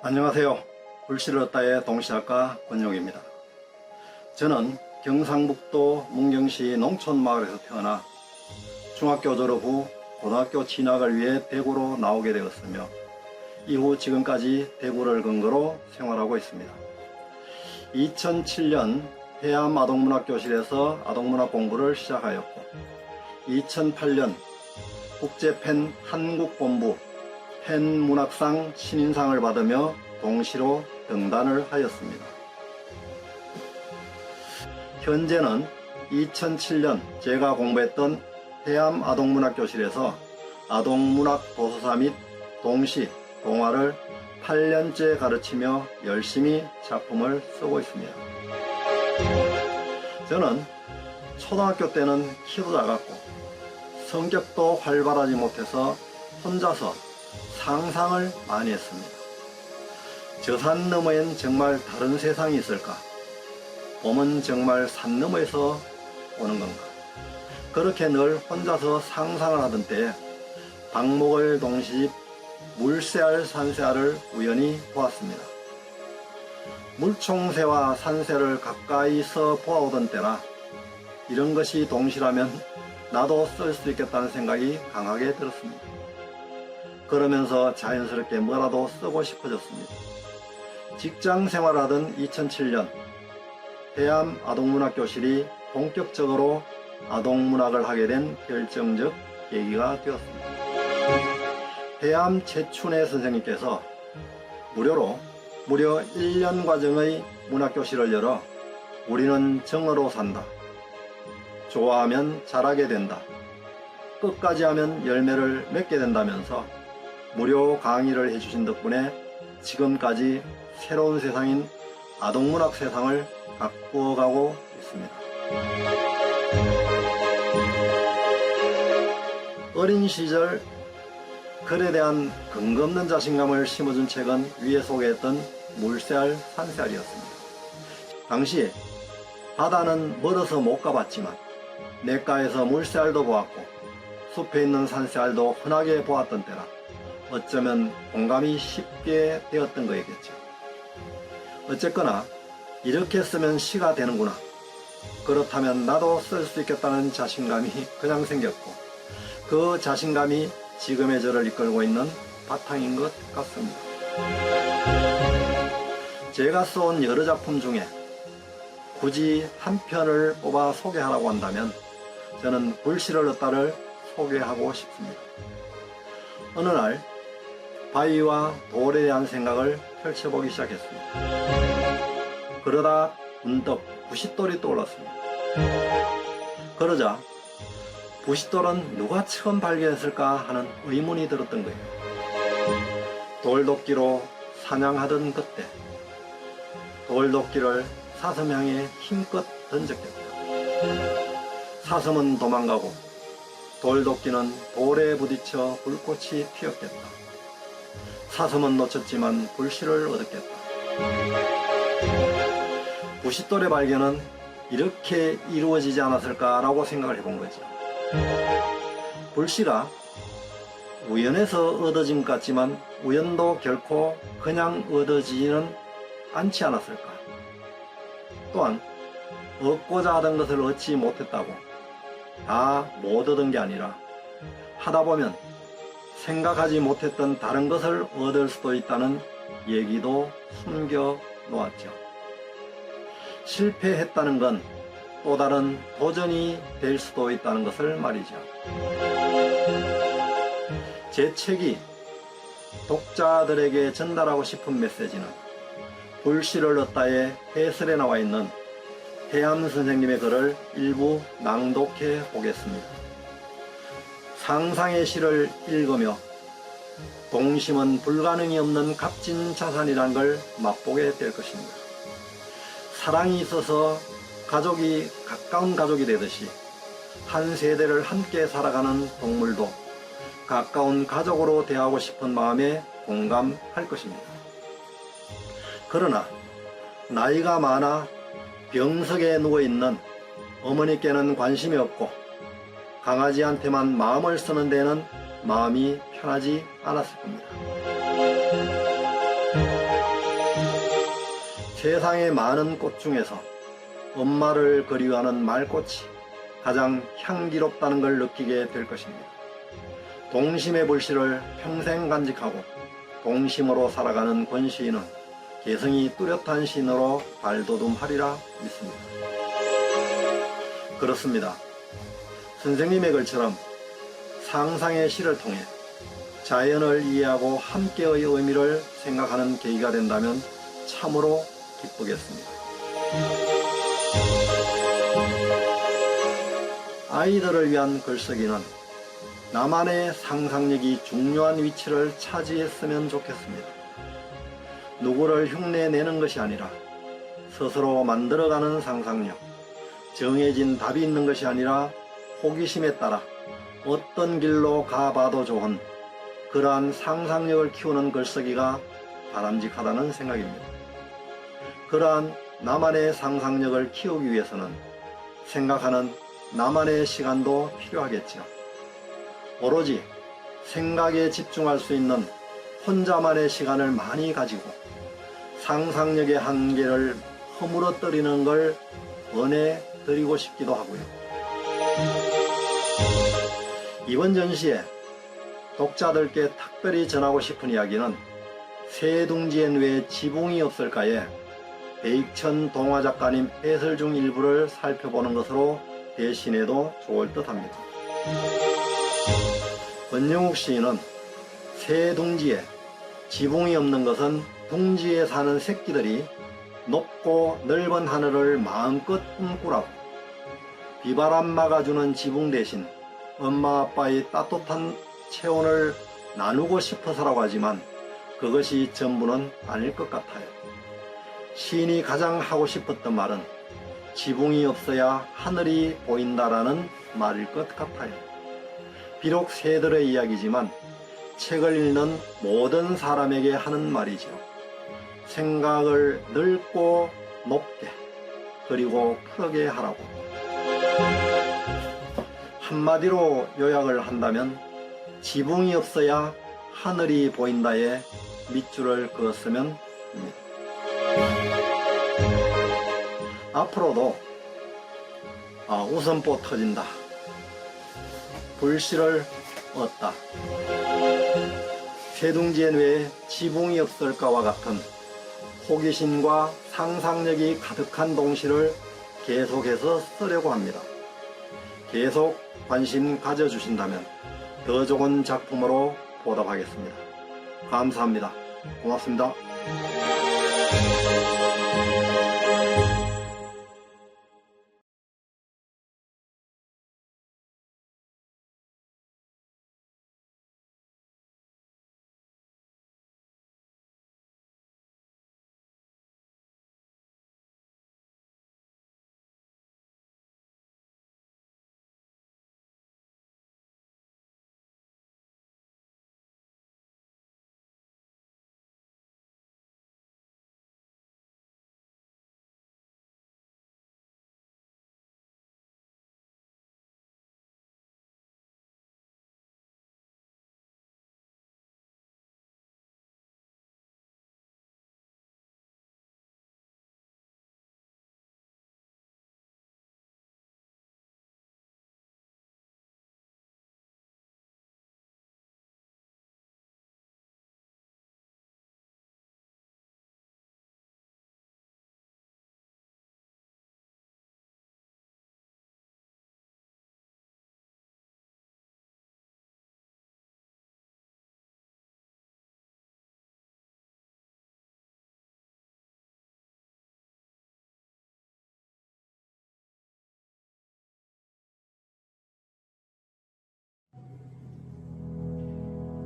안녕하세요. 불씨를 얻다의 동시작가 권용입니다. 저는 경상북도 문경시 농촌마을에서 태어나 중학교 졸업 후 고등학교 진학을 위해 대구로 나오게 되었으며 이후 지금까지 대구를 근거로 생활하고 있습니다. 2007년 해암 아동문학교실에서 아동문학 공부를 시작하였고 2008년 국제팬 한국본부 팬문학상 신인상을 받으며 동시로 등단을 하였습니다. 현재는 2007년 제가 공부했던 해암 아동문학교실에서 아동문학 도서사 및 동시, 동화를 8년째 가르치며 열심히 작품을 쓰고 있습니다. 저는 초등학교 때는 키도 작았고 성격도 활발하지 못해서 혼자서 상상을 많이 했습니다. 저 산 너머엔 정말 다른 세상이 있을까? 봄은 정말 산 너머에서 오는 건가? 그렇게 늘 혼자서 상상을 하던 때에 박목을 동시집 물새알 산새알을 우연히 보았습니다. 물총새와 산새를 가까이서 보아오던 때라 이런 것이 동시라면 나도 쓸 수 있겠다는 생각이 강하게 들었습니다. 그러면서 자연스럽게 뭐라도 쓰고 싶어졌습니다. 직장 생활하던 2007년 해암 아동문학교실이 본격적으로 아동문학을 하게 된 결정적 계기가 되었습니다. 해암 최춘혜 선생님께서 무료 1년 과정의 문학교실을 열어 우리는 정으로 산다. 좋아하면 잘하게 된다. 끝까지 하면 열매를 맺게 된다면서 무료 강의를 해주신 덕분에 지금까지 새로운 세상인 아동문학 세상을 가꾸어가고 있습니다. 어린 시절 글에 대한 근거 없는 자신감을 심어준 책은 위에 소개했던 물새알 산새알이었습니다. 당시 바다는 멀어서 못 가봤지만 냇가에서 물새알도 보았고 숲에 있는 산새알도 흔하게 보았던 때라 어쩌면 공감이 쉽게 되었던 거였겠죠. 어쨌거나 이렇게 쓰면 시가 되는구나. 그렇다면 나도 쓸 수 있겠다는 자신감이 그냥 생겼고 그 자신감이 지금의 저를 이끌고 있는 바탕인 것 같습니다. 제가 써온 여러 작품 중에 굳이 한 편을 뽑아 소개하라고 한다면 저는 불씨를 얻다를 소개하고 싶습니다. 어느 날 바위와 돌에 대한 생각을 펼쳐보기 시작했습니다. 그러다 문득 부싯돌이 떠올랐습니다. 그러자 부싯돌은 누가 처음 발견했을까 하는 의문이 들었던 거예요. 돌도끼로 사냥하던 그때 돌도끼를 사슴 향해 힘껏 던졌겠다. 사슴은 도망가고 돌도끼는 돌에 부딪혀 불꽃이 튀었겠다. 사슴은 놓쳤지만 불씨를 얻었겠다. 부싯돌의 발견은 이렇게 이루어지지 않았을까라고 생각을 해본 거죠. 불씨가 우연해서 얻어진 것 같지만 우연도 결코 그냥 얻어지지는 않지 않았을까. 또한 얻고자 하던 것을 얻지 못했다고 다 못 얻은 게 아니라 하다 보면 생각하지 못했던 다른 것을 얻을 수도 있다는 얘기도 숨겨 놓았죠. 실패했다는 건 또 다른 도전이 될 수도 있다는 것을 말이죠. 제 책이 독자들에게 전달하고 싶은 메시지는 불씨를 얻다의 해설에 나와 있는 해암 선생님의 글을 일부 낭독해 보겠습니다. 상상의 시를 읽으며 동심은 불가능이 없는 값진 자산이란 걸 맛보게 될 것입니다. 사랑이 있어서 가족이 가까운 가족이 되듯이 한 세대를 함께 살아가는 동물도 가까운 가족으로 대하고 싶은 마음에 공감할 것입니다. 그러나 나이가 많아 병석에 누워있는 어머니께는 관심이 없고 강아지한테만 마음을 쓰는 데는 마음이 편하지 않았을 겁니다. 세상의 많은 꽃 중에서 엄마를 그리워하는 말꽃이 가장 향기롭다는 걸 느끼게 될 것입니다. 동심의 불씨를 평생 간직하고 동심으로 살아가는 권 시인은 개성이 뚜렷한 시인으로 발돋움하리라 믿습니다. 그렇습니다. 선생님의 글처럼 상상의 시를 통해 자연을 이해하고 함께의 의미를 생각하는 계기가 된다면 참으로 기쁘겠습니다. 아이들을 위한 글쓰기는 나만의 상상력이 중요한 위치를 차지했으면 좋겠습니다. 누구를 흉내내는 것이 아니라 스스로 만들어가는 상상력, 정해진 답이 있는 것이 아니라 호기심에 따라 어떤 길로 가봐도 좋은 그러한 상상력을 키우는 글쓰기가 바람직하다는 생각입니다. 그러한 나만의 상상력을 키우기 위해서는 생각하는 나만의 시간도 필요하겠지요. 오로지 생각에 집중할 수 있는 혼자만의 시간을 많이 가지고 상상력의 한계를 허물어뜨리는 걸 권해드리고 싶기도 하고요. 이번 전시에 독자들께 특별히 전하고 싶은 이야기는 새둥지엔 왜 지붕이 없을까에 배익천 동화작가님 해설 중 일부를 살펴보는 것으로 대신해도 좋을 듯 합니다. 권영욱 시인은 새둥지에 지붕이 없는 것은 둥지에 사는 새끼들이 높고 넓은 하늘을 마음껏 꿈꾸라고, 비바람 막아주는 지붕 대신 엄마 아빠의 따뜻한 체온을 나누고 싶어서라고 하지만 그것이 전부는 아닐 것 같아요. 시인이 가장 하고 싶었던 말은 지붕이 없어야 하늘이 보인다라는 말일 것 같아요. 비록 새들의 이야기지만 책을 읽는 모든 사람에게 하는 말이죠. 생각을 넓고 높게 그리고 푸르게 하라고. 한마디로 요약을 한다면 지붕이 없어야 하늘이 보인다에 밑줄을 그었으면 합니다. 앞으로도 웃음보 터진다, 불씨를 얻다, 새둥지엔 왜 지붕이 없을까와 같은 호기심과 상상력이 가득한 동시를 계속해서 쓰려고 합니다. 계속 관심 가져주신다면 더 좋은 작품으로 보답하겠습니다. 감사합니다. 고맙습니다.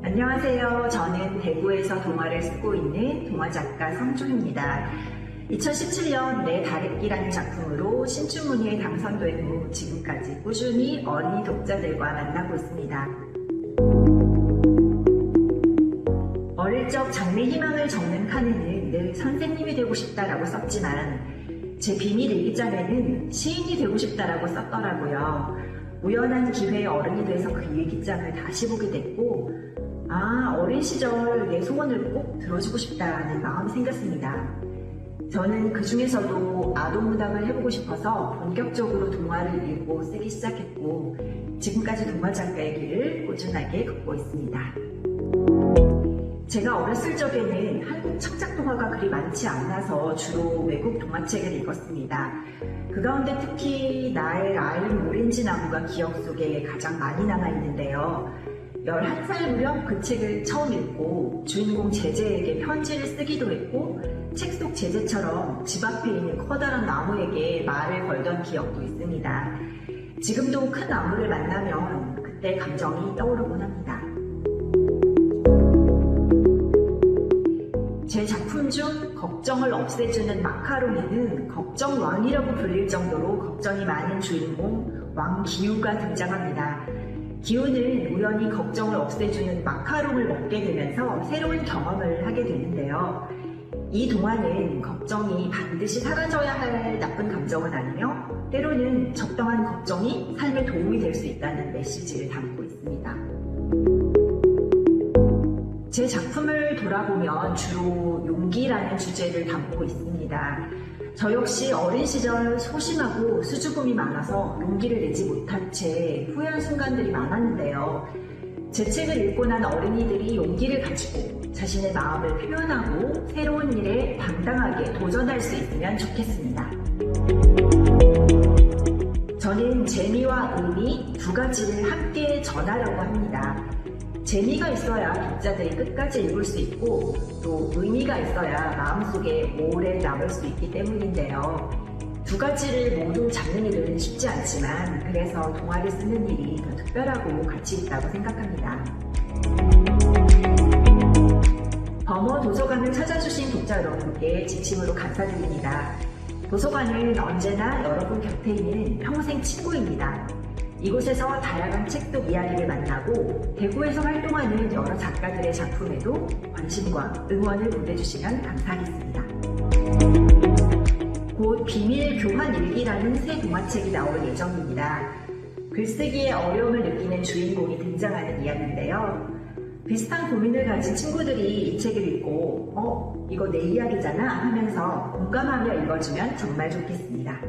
안녕하세요. 저는 대구에서 동화를 쓰고 있는 동화작가 성종입니다. 2017년 내 다래끼라는 작품으로 신춘문예에 당선된 후 지금까지 꾸준히 어린이 독자들과 만나고 있습니다. 어릴 적 장래 희망을 적는 칸에는 늘 선생님이 되고 싶다라고 썼지만 제 비밀 일기장에는 시인이 되고 싶다라고 썼더라고요. 우연한 기회에 어른이 돼서 그 일기장을 다시 보게 됐고 어린 시절 내 소원을 꼭 들어주고 싶다는 마음이 생겼습니다. 저는 그 중에서도 아동문학을 해보고 싶어서 본격적으로 동화를 읽고 쓰기 시작했고 지금까지 동화 작가의 길을 꾸준하게 걷고 있습니다. 제가 어렸을 적에는 한국 창작 동화가 그리 많지 않아서 주로 외국 동화책을 읽었습니다. 그 가운데 특히 나의 라임 오렌지 나무가 기억 속에 가장 많이 남아있는데요. 11살 무렵 그 책을 처음 읽고 주인공 제제에게 편지를 쓰기도 했고 책 속 제제처럼 집 앞에 있는 커다란 나무에게 말을 걸던 기억도 있습니다. 지금도 큰 나무를 만나면 그때 감정이 떠오르곤 합니다. 제 작품 중 걱정을 없애주는 마카롱이는 걱정왕이라고 불릴 정도로 걱정이 많은 주인공 왕기우가 등장합니다. 기우는 우연히 걱정을 없애주는 마카롱을 먹게 되면서 새로운 경험을 하게 되는데요. 이 동화는 걱정이 반드시 사라져야 할 나쁜 감정은 아니며 때로는 적당한 걱정이 삶에 도움이 될 수 있다는 메시지를 담고 있습니다. 제 작품을 돌아보면 주로 용기라는 주제를 담고 있습니다. 저 역시 어린 시절 소심하고 수줍음이 많아서 용기를 내지 못한 채 후회한 순간들이 많았는데요. 제 책을 읽고 난 어린이들이 용기를 가지고 자신의 마음을 표현하고 새로운 일에 당당하게 도전할 수 있으면 좋겠습니다. 저는 재미와 의미 두 가지를 함께 전하려고 합니다. 재미가 있어야 독자들이 끝까지 읽을 수 있고 또 의미가 있어야 마음속에 오래 남을 수 있기 때문인데요. 두 가지를 모두 잡는 일은 쉽지 않지만 그래서 동화를 쓰는 일이 더 특별하고 가치 있다고 생각합니다. 범어 도서관을 찾아주신 독자 여러분께 진심으로 감사드립니다. 도서관은 언제나 여러분 곁에 있는 평생 친구입니다. 이곳에서 다양한 책 속 이야기를 만나고 대구에서 활동하는 여러 작가들의 작품에도 관심과 응원을 보내주시면 감사하겠습니다. 곧 비밀 교환 일기라는 새 동화책이 나올 예정입니다. 글쓰기에 어려움을 느끼는 주인공이 등장하는 이야기인데요. 비슷한 고민을 가진 친구들이 이 책을 읽고 이거 내 이야기잖아 하면서 공감하며 읽어주면 정말 좋겠습니다.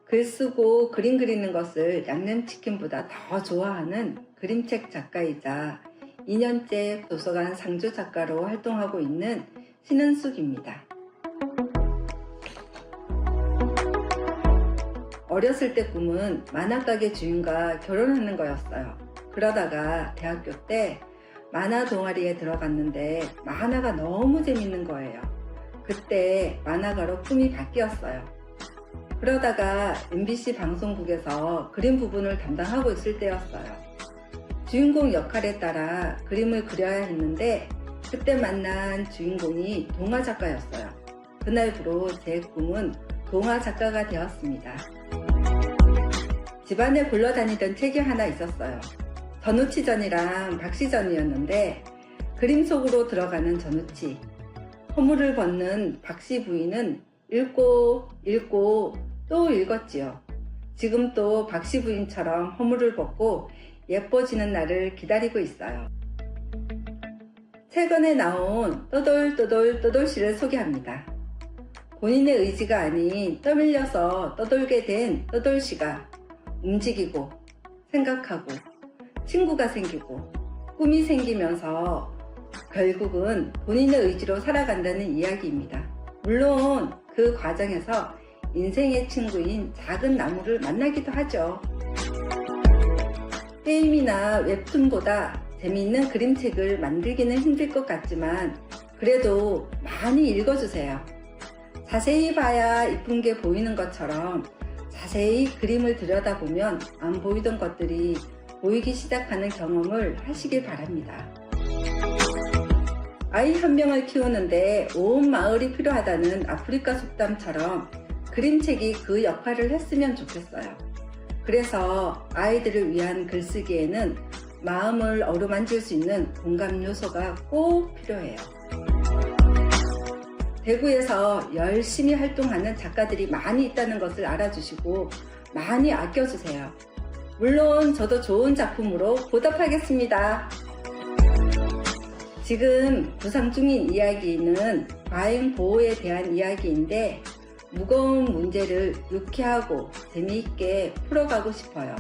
글 쓰고 그림 그리는 것을 양념치킨보다 더 좋아하는 그림책 작가이자 2년째 도서관 상주 작가로 활동하고 있는 신은숙입니다. 어렸을 때 꿈은 만화가게 주인과 결혼하는 거였어요. 그러다가 대학교 때 만화 동아리에 들어갔는데 만화가 너무 재밌는 거예요. 그때 만화가로 꿈이 바뀌었어요. 그러다가 MBC 방송국에서 그림 부분을 담당하고 있을 때였어요. 주인공 역할에 따라 그림을 그려야 했는데 그때 만난 주인공이 동화 작가였어요. 그날부로 제 꿈은 동화 작가가 되었습니다. 집안에 굴러다니던 책이 하나 있었어요. 전우치전이랑 박시전이었는데 그림 속으로 들어가는 전우치, 허물을 벗는 박씨 부인은 읽고 또 읽었지요. 지금 또 박씨 부인처럼 허물을 벗고 예뻐지는 날을 기다리고 있어요. 최근에 나온 떠돌시를 소개합니다. 본인의 의지가 아닌 떠밀려서 떠돌게 된 떠돌씨가 움직이고 생각하고 친구가 생기고 꿈이 생기면서 결국은 본인의 의지로 살아간다는 이야기입니다. 물론 그 과정에서 인생의 친구인 작은 나무를 만나기도 하죠. 게임이나 웹툰보다 재미있는 그림책을 만들기는 힘들 것 같지만 그래도 많이 읽어주세요. 자세히 봐야 이쁜 게 보이는 것처럼 자세히 그림을 들여다보면 안 보이던 것들이 보이기 시작하는 경험을 하시길 바랍니다. 아이 한 명을 키우는데 온 마을이 필요하다는 아프리카 속담처럼 그림책이 그 역할을 했으면 좋겠어요. 그래서 아이들을 위한 글쓰기에는 마음을 어루만질 수 있는 공감 요소가 꼭 필요해요. 대구에서 열심히 활동하는 작가들이 많이 있다는 것을 알아주시고 많이 아껴주세요. 물론 저도 좋은 작품으로 보답하겠습니다. 지금 구상 중인 이야기는 과잉 보호에 대한 이야기인데 무거운 문제를 유쾌하고 재미있게 풀어가고 싶어요.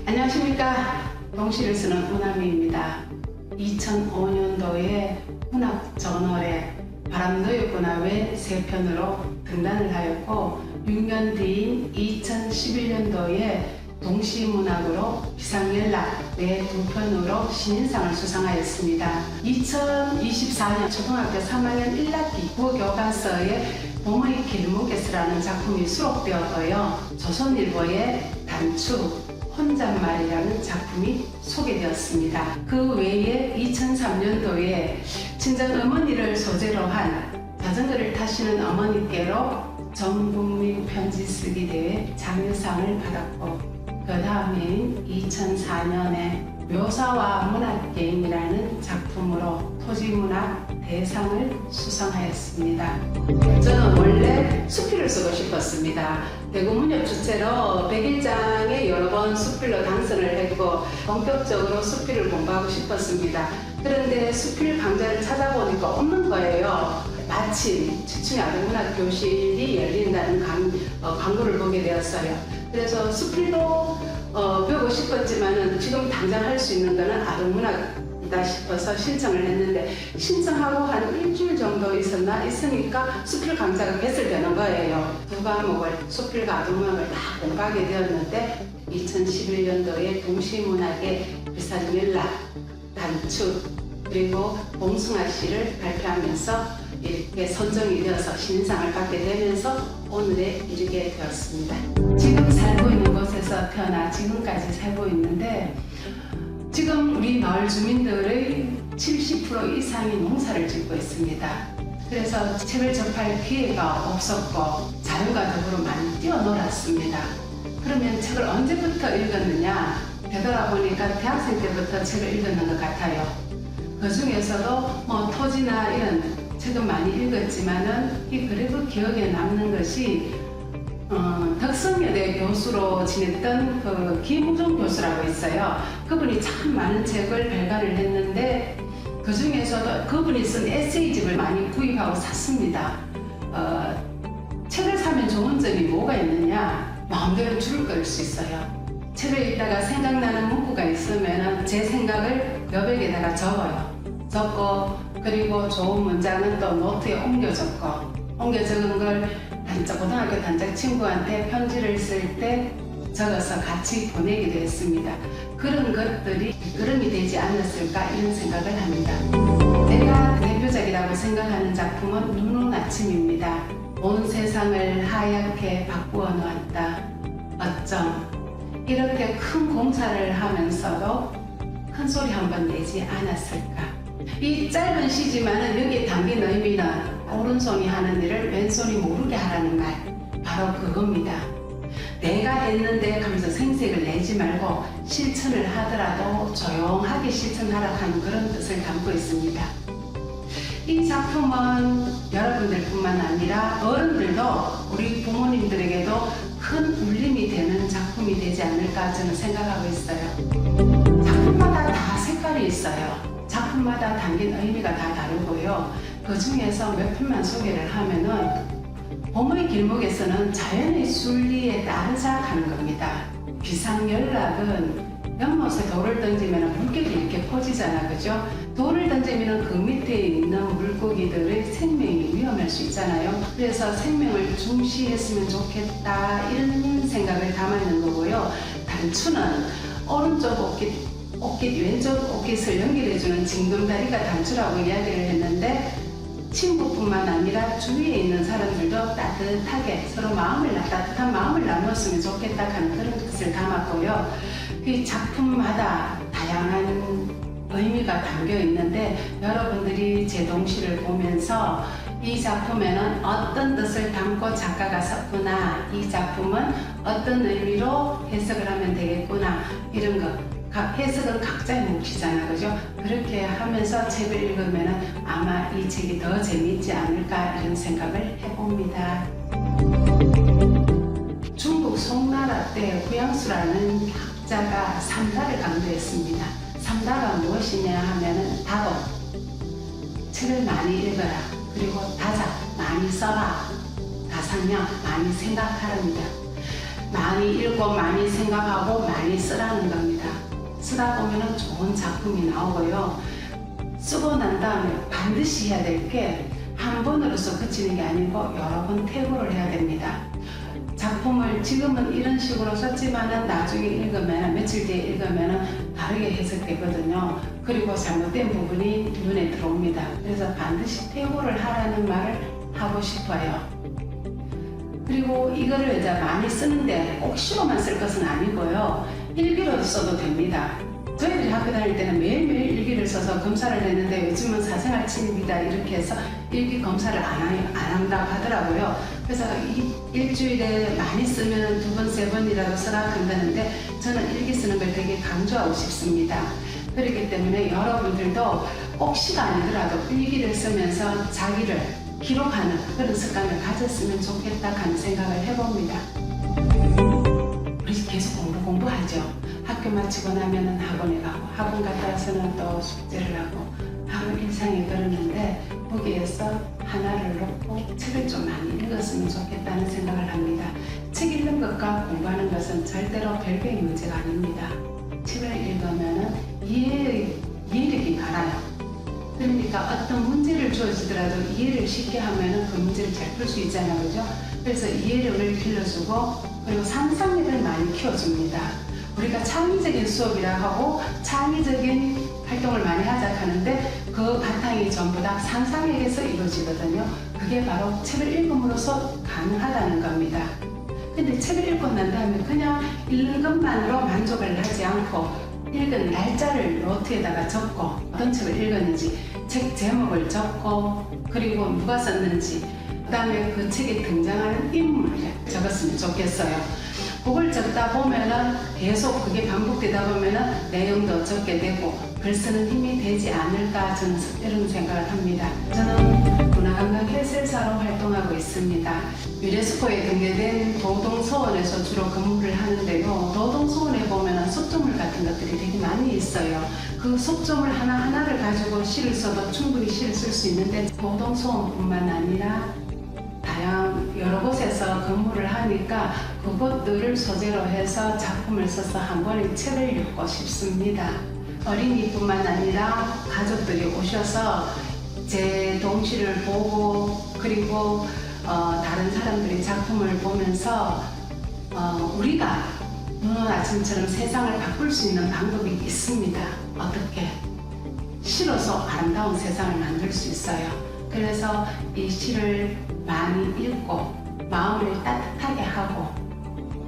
안녕하십니까. 동시를 쓰는 오나미입니다. 2005년도에 문학저널에 바람노였구나 왜 3편으로 등단을 하였고 6년 뒤인 2011년도에 동시문학으로 비상연락 내 2편으로 신인상을 수상하였습니다. 2024년 초등학교 3학년 1학기 국어교과서에 봄의 길목에서라는 작품이 수록되었고요. 조선일보의 단추 혼잣말이라는 작품이 소개되었습니다. 그 외에 2003년도에 친정어머니를 소재로 한 자전거를 타시는 어머니께로 전국민 편지쓰기 대회 장려상을 받았고 그 다음에인 2004년에 묘사와 문학게임이라는 작품으로 토지문학 대상을 수상하였습니다. 저는 원래 수필을 쓰고 싶었습니다. 대구문협 주최로 100일장에 여러 번 수필로 당선을 했고 본격적으로 수필을 공부하고 싶었습니다. 그런데 수필 강좌를 찾아보니까 없는 거예요. 마침 지충의 아동문학 교실이 열린다는 광고를 보게 되었어요. 그래서 수필도 배우고 싶었지만은 지금 당장 할 수 있는 거는 아동문학이다 싶어서 신청을 했는데 신청하고 한 일주일 정도 있으니까 수필 강좌가 개설되는 거예요. 두 과목을 수필과 아동문학을 다 공부하게 되었는데 2011년도에 동시문학의 비상연락, 단추 그리고 봉숭아 시를 발표하면서 이렇게 선정이 되어서 신인상을 받게 되면서 오늘에 이르게 되었습니다. 지금 살고 있는 곳에서 태어나 지금까지 살고 있는데 지금 우리 마을 주민들의 70% 이상이 농사를 짓고 있습니다. 그래서 책을 접할 기회가 없었고 자유가 더불어 많이 뛰어놀았습니다. 그러면 책을 언제부터 읽었느냐? 되돌아보니까 대학생 때부터 책을 읽었는 것 같아요. 그 중에서도 뭐 토지나 이런 책은 많이 읽었지만은 그래도 기억에 남는 것이 덕성여대 교수로 지냈던 그 김우종 교수라고 있어요. 그분이 참 많은 책을 발간을 했는데 그 중에서도 그분이 쓴 에세이집을 많이 구입하고 샀습니다. 책을 사면 좋은 점이 뭐가 있느냐? 마음대로 줄을 끌 수 있어요. 책을 읽다가 생각나는 문구가 있으면 제 생각을 여백에다가 적고 그리고 좋은 문장은 또 노트에 옮겨 적은 걸 고등학교 단짝 친구한테 편지를 쓸 때 적어서 같이 보내기도 했습니다. 그런 것들이 그림이 되지 않았을까 이런 생각을 합니다. 내가 대표작이라고 생각하는 작품은 눈 온 아침입니다. 온 세상을 하얗게 바꾸어 놓았다. 어쩜 이렇게 큰 공사를 하면서도 큰 소리 한번 내지 않았을까. 이 짧은 시지만은 여기에 담긴 의미는 오른손이 하는 일을 왼손이 모르게 하라는 말, 바로 그겁니다. 내가 했는데 하면서 생색을 내지 말고 실천을 하더라도 조용하게 실천하라 하는 그런 뜻을 담고 있습니다. 이 작품은 여러분들뿐만 아니라 어른들도 우리 부모님들에게도 큰 울림이 되는 작품이 되지 않을까 저는 생각하고 있어요. 작품마다 다 색깔이 있어요. 작품마다 담긴 의미가 다 다르고요. 그 중에서 몇 편만 소개를 하면은 봄의 길목에서는 자연의 순리에 따르자 하는 겁니다. 비상연락은 연못에 돌을 던지면 물결이 이렇게 퍼지잖아, 그죠? 돌을 던지면 그 밑에 있는 물고기들의 생명이 위험할 수 있잖아요. 그래서 생명을 중시했으면 좋겠다 이런 생각을 담아있는 거고요. 단추는 오른쪽 옷깃 왼쪽 옷깃을 연결해주는 징검다리가 단추라고 이야기를 했는데 친구뿐만 아니라 주위에 있는 사람들도 따뜻하게 서로 따뜻한 마음을 나누었으면 좋겠다 하는 그런 뜻을 담았고요. 이 작품마다 다양한 의미가 담겨 있는데 여러분들이 제 동시를 보면서 이 작품에는 어떤 뜻을 담고 작가가 썼구나, 이 작품은 어떤 의미로 해석을 하면 되겠구나, 이런 거 해석은 각자의 몫이잖아, 그죠? 그렇게 하면서 책을 읽으면 아마 이 책이 더 재미있지 않을까 이런 생각을 해봅니다. 중국 송나라 때 후양수라는 학자가 삼다를 강조했습니다. 삼다가 무엇이냐 하면은 다도, 책을 많이 읽어라, 그리고 다자, 많이 써라, 다상명, 많이 생각하랍니다. 많이 읽고 많이 생각하고 많이 쓰라는 겁니다. 쓰다 보면 좋은 작품이 나오고요. 쓰고 난 다음에 반드시 해야 될 게 한 번으로서 그치는 게 아니고 여러 번 퇴고를 해야 됩니다. 작품을 지금은 이런 식으로 썼지만은 나중에 읽으면 며칠 뒤에 읽으면 다르게 해석되거든요. 그리고 잘못된 부분이 눈에 들어옵니다. 그래서 반드시 퇴고를 하라는 말을 하고 싶어요. 그리고 이거를 이제 많이 쓰는데 꼭 시로만 쓸 것은 아니고요. 일기로 써도 됩니다. 저희들이 학교 다닐 때는 매일매일 일기를 써서 검사를 했는데 요즘은 사생활 침입이다 이렇게 해서 일기 검사를 안 한다고 하더라고요. 그래서 일주일에 많이 쓰면 2번, 3번이라도 써라 한다는데 저는 일기 쓰는 걸 되게 강조하고 싶습니다. 그렇기 때문에 여러분들도 꼭 시가 아니더라도 일기를 쓰면서 자기를 기록하는 그런 습관을 가졌으면 좋겠다 하는 생각을 해봅니다. 우리 계속 공부하죠. 학교 마치고 나면은 학원에 가고 학원 갔다 와서는 또 숙제를 하고 하루 일상이 그러는데 거기에서 하나를 놓고 책을 좀 많이 읽었으면 좋겠다는 생각을 합니다. 책 읽는 것과 공부하는 것은 절대로 별개의 문제가 아닙니다. 책을 읽으면은 이해력이 많아요. 그러니까 어떤 문제를 주어지더라도 이해를 쉽게 하면은 그 문제를 잘 풀 수 있잖아요, 그죠? 그래서 이해력을 길러주고 그리고 상상력을 많이 키워줍니다. 우리가 창의적인 수업이라 하고 창의적인 활동을 많이 하자 하는데 그 바탕이 전부 다 상상력에서 이루어지거든요. 그게 바로 책을 읽음으로써 가능하다는 겁니다. 근데 책을 읽고 난 다음에 그냥 읽는 것만으로 만족을 하지 않고 읽은 날짜를 노트에다가 적고 어떤 책을 읽었는지 책 제목을 적고 그리고 누가 썼는지 그 다음에 그 책에 등장하는 인물을 적었으면 좋겠어요. 그걸 적다 보면은 계속 그게 반복되다 보면은 내용도 적게 되고 글 쓰는 힘이 되지 않을까 저는 이런 생각을 합니다. 저는 문화관광 해설사로 활동하고 있습니다. 유네스코에 등재된 도동서원에서 주로 근무를 하는데요. 도동서원에 보면은 속조물 같은 것들이 되게 많이 있어요. 그 속조물 하나하나를 가지고 시를 써도 충분히 시를 쓸 수 있는데 도동서원뿐만 아니라 다양한 여러 곳에서 근무를 하니까 그것들을 소재로 해서 작품을 써서 한 권의 책을 읽고 싶습니다. 어린이뿐만 아니라 가족들이 오셔서 제 동시를 보고 그리고 다른 사람들의 작품을 보면서 우리가 오늘 아침처럼 세상을 바꿀 수 있는 방법이 있습니다. 어떻게? 시로서 아름다운 세상을 만들 수 있어요. 그래서 이 시를 많이 읽고 마음을 따뜻하게 하고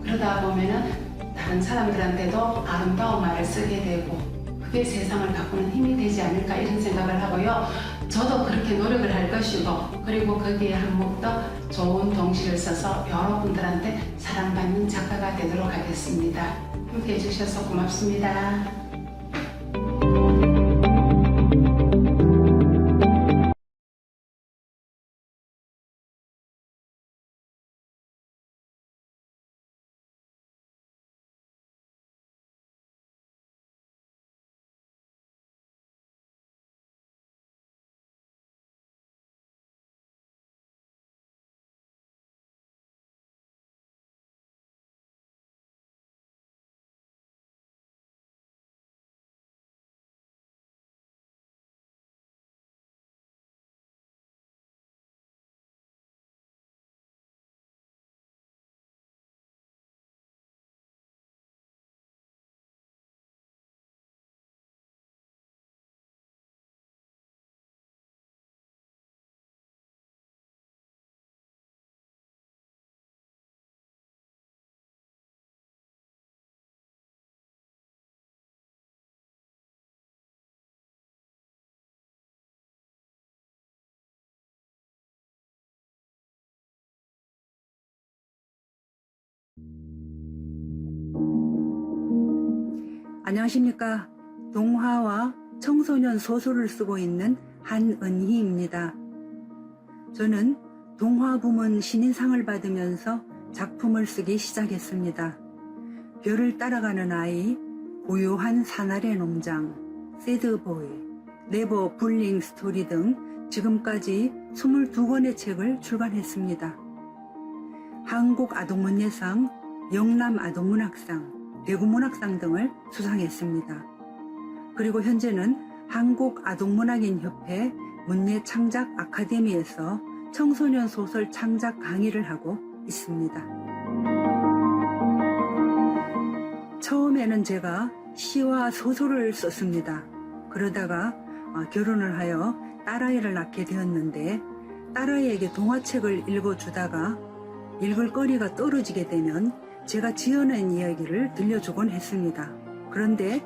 그러다 보면은 다른 사람들한테도 아름다운 말을 쓰게 되고 그게 세상을 바꾸는 힘이 되지 않을까 이런 생각을 하고요. 저도 그렇게 노력을 할 것이고 그리고 거기에 한몫 더 좋은 동시를 써서 여러분들한테 사랑받는 작가가 되도록 하겠습니다. 함께 해주셔서 고맙습니다. 안녕하십니까. 동화와 청소년 소설을 쓰고 있는 한은희입니다. 저는 동화 부문 신인상을 받으면서 작품을 쓰기 시작했습니다. 별을 따라가는 아이, 고요한 사날의 농장, 새드보이, 네버 불링 스토리 등 지금까지 22권의 책을 출간했습니다. 한국 아동문예상, 영남 아동문학상, 대구문학상 등을 수상했습니다. 그리고 현재는 한국아동문학인협회 문예창작 아카데미에서 청소년 소설 창작 강의를 하고 있습니다. 처음에는 제가 시와 소설을 썼습니다. 그러다가 결혼을 하여 딸아이를 낳게 되었는데 딸아이에게 동화책을 읽어주다가 읽을 거리가 떨어지게 되면 제가 지어낸 이야기를 들려주곤 했습니다. 그런데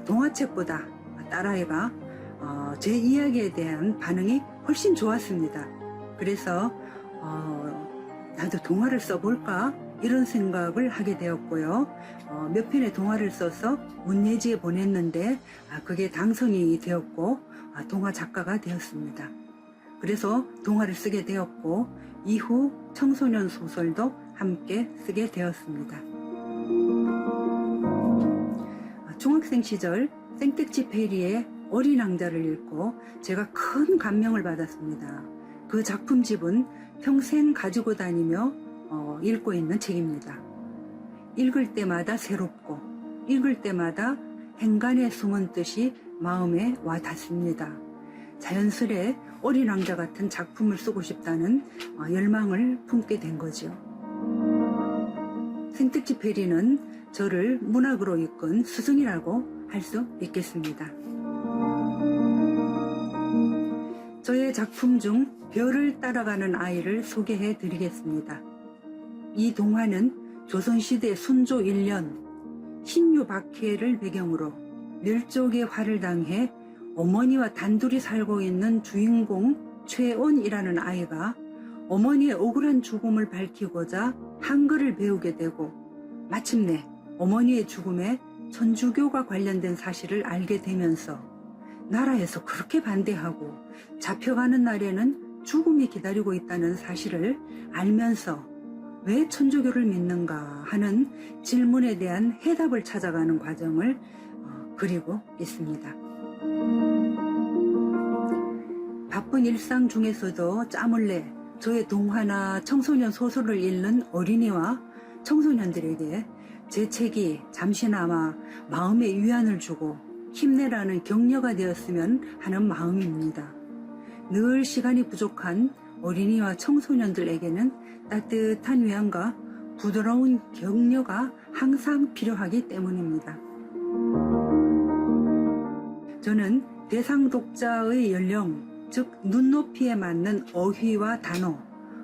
동화책보다 딸아이가 제 이야기에 대한 반응이 훨씬 좋았습니다. 그래서 나도 동화를 써볼까 이런 생각을 하게 되었고요. 몇 편의 동화를 써서 문예지에 보냈는데 그게 당선이 되었고 동화 작가가 되었습니다. 그래서 동화를 쓰게 되었고 이후 청소년 소설도 함께 쓰게 되었습니다. 중학생 시절 생텍쥐 페리의 어린 왕자를 읽고 제가 큰 감명을 받았습니다. 그 작품집은 평생 가지고 다니며 읽고 있는 책입니다. 읽을 때마다 새롭고 읽을 때마다 행간의 숨은 뜻이 마음에 와 닿습니다. 자연스레 어린 왕자 같은 작품을 쓰고 싶다는 열망을 품게 된 거죠. 생텍쥐 페리는 저를 문학으로 이끈 스승이라고 할 수 있겠습니다. 저의 작품 중 별을 따라가는 아이를 소개해 드리겠습니다. 이 동화는 조선시대 순조 1년 신유 박해를 배경으로 멸족의 화를 당해 어머니와 단둘이 살고 있는 주인공 최온이라는 아이가 어머니의 억울한 죽음을 밝히고자 한글을 배우게 되고 마침내 어머니의 죽음에 천주교가 관련된 사실을 알게 되면서 나라에서 그렇게 반대하고 잡혀가는 날에는 죽음이 기다리고 있다는 사실을 알면서 왜 천주교를 믿는가 하는 질문에 대한 해답을 찾아가는 과정을 그리고 있습니다. 바쁜 일상 중에서도 짬을 내 저의 동화나 청소년 소설을 읽는 어린이와 청소년들에게 제 책이 잠시나마 마음의 위안을 주고 힘내라는 격려가 되었으면 하는 마음입니다. 늘 시간이 부족한 어린이와 청소년들에게는 따뜻한 위안과 부드러운 격려가 항상 필요하기 때문입니다. 저는 대상 독자의 연령, 즉 눈높이에 맞는 어휘와 단어,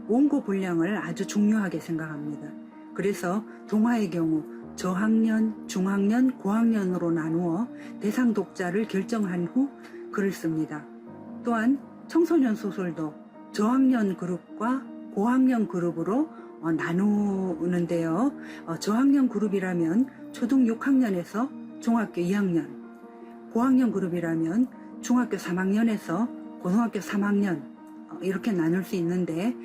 원고 분량을 아주 중요하게 생각합니다. 그래서 동화의 경우 저학년, 중학년, 고학년으로 나누어 대상 독자를 결정한 후 글을 씁니다. 또한 청소년 소설도 저학년 그룹과 고학년 그룹으로 나누는데요. 저학년 그룹이라면 초등 6학년에서 중학교 2학년, 고학년 그룹이라면 중학교 3학년에서 고등학교 3학년 이렇게 나눌 수 있는데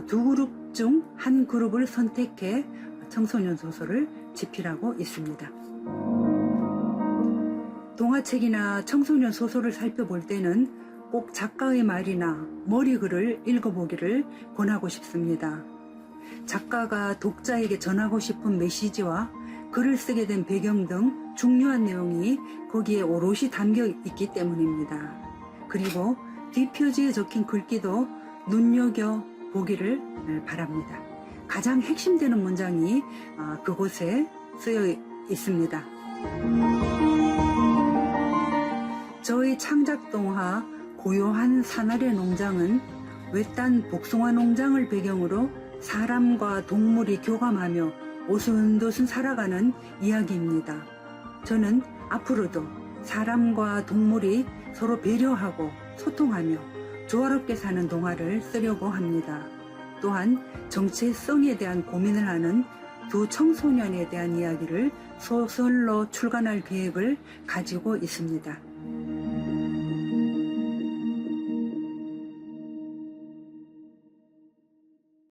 두 그룹 중 한 그룹을 선택해 청소년 소설을 집필하고 있습니다. 동화책이나 청소년 소설을 살펴볼 때는 꼭 작가의 말이나 머리글을 읽어보기를 권하고 싶습니다. 작가가 독자에게 전하고 싶은 메시지와 글을 쓰게 된 배경 등 중요한 내용이 거기에 오롯이 담겨 있기 때문입니다. 그리고 뒷표지에 적힌 글귀도 눈여겨보기를 바랍니다. 가장 핵심되는 문장이 그곳에 쓰여 있습니다. 저희 창작동화 고요한 사나리의 농장은 외딴 복숭아 농장을 배경으로 사람과 동물이 교감하며 오순도순 살아가는 이야기입니다. 저는 앞으로도 사람과 동물이 서로 배려하고 소통하며 조화롭게 사는 동화를 쓰려고 합니다. 또한 정체성에 대한 고민을 하는 두 청소년에 대한 이야기를 소설로 출간할 계획을 가지고 있습니다.